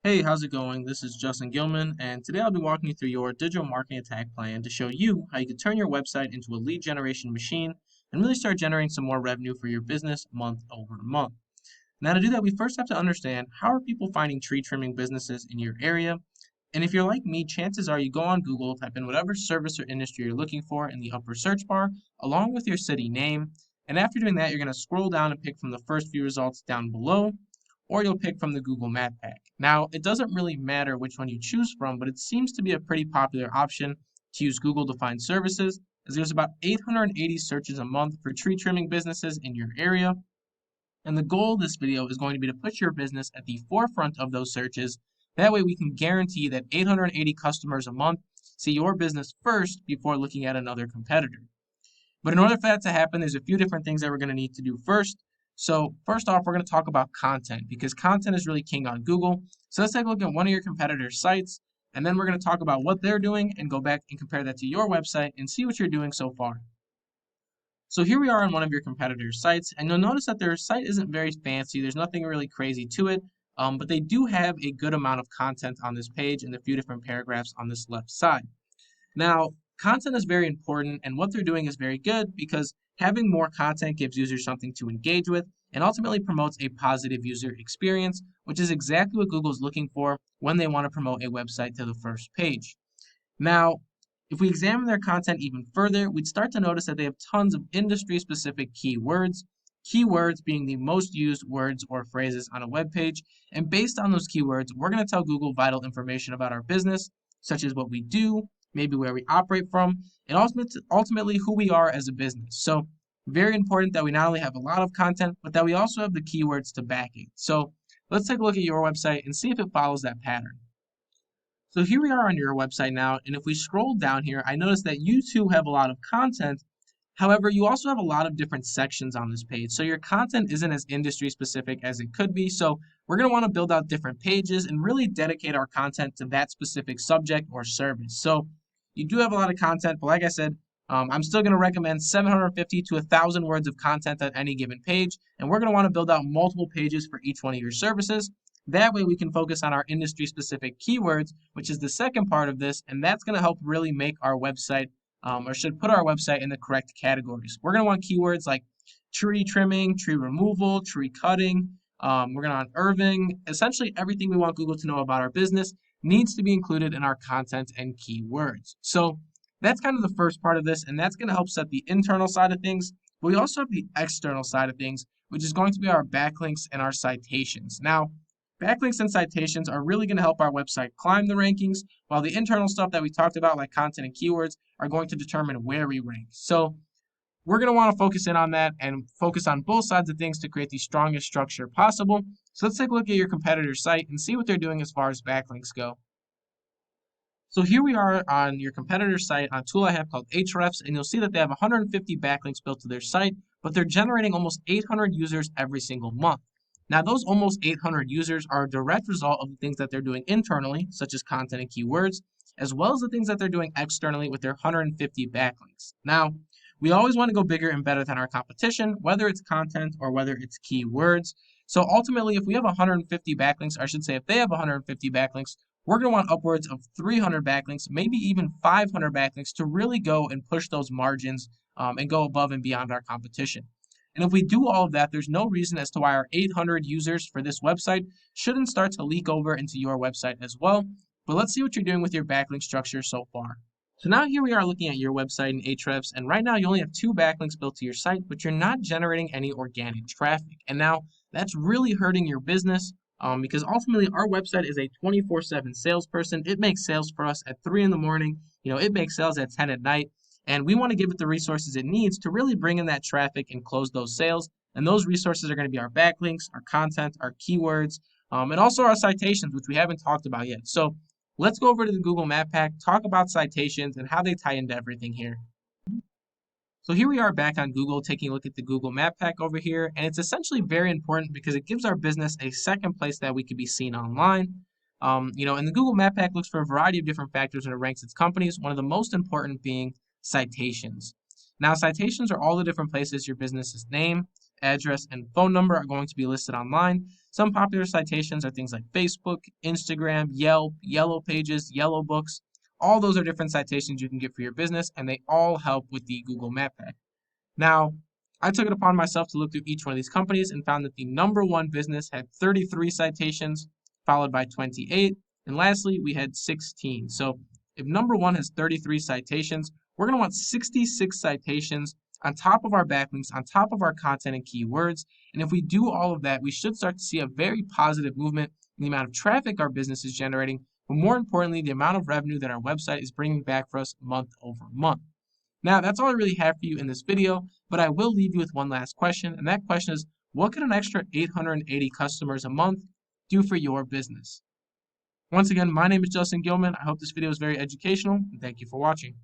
Hey, how's it going? This is Justin Gilman, and today I'll be walking you through your digital marketing attack plan to show you how you can turn your website into a lead generation machine and really start generating some more revenue for your business month over month. Now, to do that, we first have to understand how are people finding tree trimming businesses in your area. And if you're like me, chances are you go on Google, type in whatever service or industry you're looking for in the upper search bar, along with your city name. And after doing that, you're going to scroll down and pick from the first few results down below, or you'll pick from the Google Map Pack. Now, it doesn't really matter which one you choose from, but it seems to be a pretty popular option to use Google to find services, as there's about 880 searches a month for tree trimming businesses in your area. And the goal of this video is going to be to put your business at the forefront of those searches. That way we can guarantee that 880 customers a month see your business first before looking at another competitor. But in order for that to happen, there's a few different things that we're going to need to do first. So first off, we're going to talk about content because content is really king on Google. So let's take a look at one of your competitors' sites, and then we're going to talk about what they're doing and go back and compare that to your website and see what you're doing so far. So here we are on one of your competitors' sites, and you'll notice that their site isn't very fancy. There's nothing really crazy to it, but they do have a good amount of content on this page and a few different paragraphs on this left side. Now, content is very important, and what they're doing is very good because having more content gives users something to engage with and ultimately promotes a positive user experience, which is exactly what Google's looking for when they want to promote a website to the first page. Now, if we examine their content even further, we'd start to notice that they have tons of industry-specific keywords, keywords being the most used words or phrases on a web page, and based on those keywords, we're going to tell Google vital information about our business, such as what we do, maybe where we operate from, and ultimately who we are as a business. So, very important that we not only have a lot of content, but that we also have the keywords to back it. So, let's take a look at your website and see if it follows that pattern. So here we are on your website now, and if we scroll down here, I notice that you too have a lot of content. However, you also have a lot of different sections on this page. So your content isn't as industry specific as it could be. So we're going to want to build out different pages and really dedicate our content to that specific subject or service. So you do have a lot of content, but like I said, I'm still going to recommend 750 to 1,000 words of content on any given page. And we're going to want to build out multiple pages for each one of your services. That way we can focus on our industry specific keywords, which is the second part of this, and that's going to help really make our website, or should put our website in the correct categories. We're going to want keywords like tree trimming, tree removal, tree cutting. We're going to want irving. Essentially everything we want Google to know about our business needs to be included in our content and keywords. So that's kind of the first part of this, and that's going to help set the internal side of things. But we also have the external side of things, which is going to be our backlinks and our citations. Now, backlinks and citations are really going to help our website climb the rankings, while the internal stuff that we talked about, like content and keywords, are going to determine where we rank. So we're going to want to focus in on that and focus on both sides of things to create the strongest structure possible. So let's take a look at your competitor's site and see what they're doing as far as backlinks go. So here we are on your competitor's site on a tool I have called Ahrefs, and you'll see that they have 150 backlinks built to their site, but they're generating almost 800 users every single month. Now, those almost 800 users are a direct result of the things that they're doing internally, such as content and keywords, as well as the things that they're doing externally with their 150 backlinks. Now, we always want to go bigger and better than our competition, whether it's content or whether it's keywords. So ultimately, if we have 150 backlinks, or I should say if they have 150 backlinks, we're going to want upwards of 300 backlinks, maybe even 500 backlinks to really go and push those margins and go above and beyond our competition. And if we do all of that, there's no reason as to why our 800 users for this website shouldn't start to leak over into your website as well. But let's see what you're doing with your backlink structure so far. So now here we are looking at your website in Ahrefs, and right now you only have 2 backlinks built to your site, but you're not generating any organic traffic. And now that's really hurting your business because ultimately our website is a 24/7 salesperson. It makes sales for us at 3 in the morning. It makes sales at 10 at night. And we want to give it the resources it needs to really bring in that traffic and close those sales. And those resources are going to be our backlinks, our content, our keywords, and also our citations, which we haven't talked about yet. So let's go over to the Google Map Pack, talk about citations and how they tie into everything here. So here we are back on Google, taking a look at the Google Map Pack over here. And it's essentially very important because it gives our business a second place that we could be seen online. And the Google Map Pack looks for a variety of different factors when it ranks its companies, one of the most important being citations. Now, citations are all the different places your business's name address, and phone number are going to be listed online. Some popular citations are things like Facebook, Instagram, Yelp, Yellow Pages, Yellow Books. All those are different citations you can get for your business, and they all help with the Google Map Pack. Now, I took it upon myself to look through each one of these companies and found that the number one business had 33 citations, followed by 28, and lastly, we had 16. So if number one has 33 citations, we're going to want 66 citations on top of our backlinks, on top of our content and keywords. And if we do all of that, we should start to see a very positive movement in the amount of traffic our business is generating, but more importantly, the amount of revenue that our website is bringing back for us month over month. Now, that's all I really have for you in this video, but I will leave you with one last question, and that question is, what can an extra 880 customers a month do for your business? Once again, my name is Justin Gilman. I hope this video was very educational, and thank you for watching.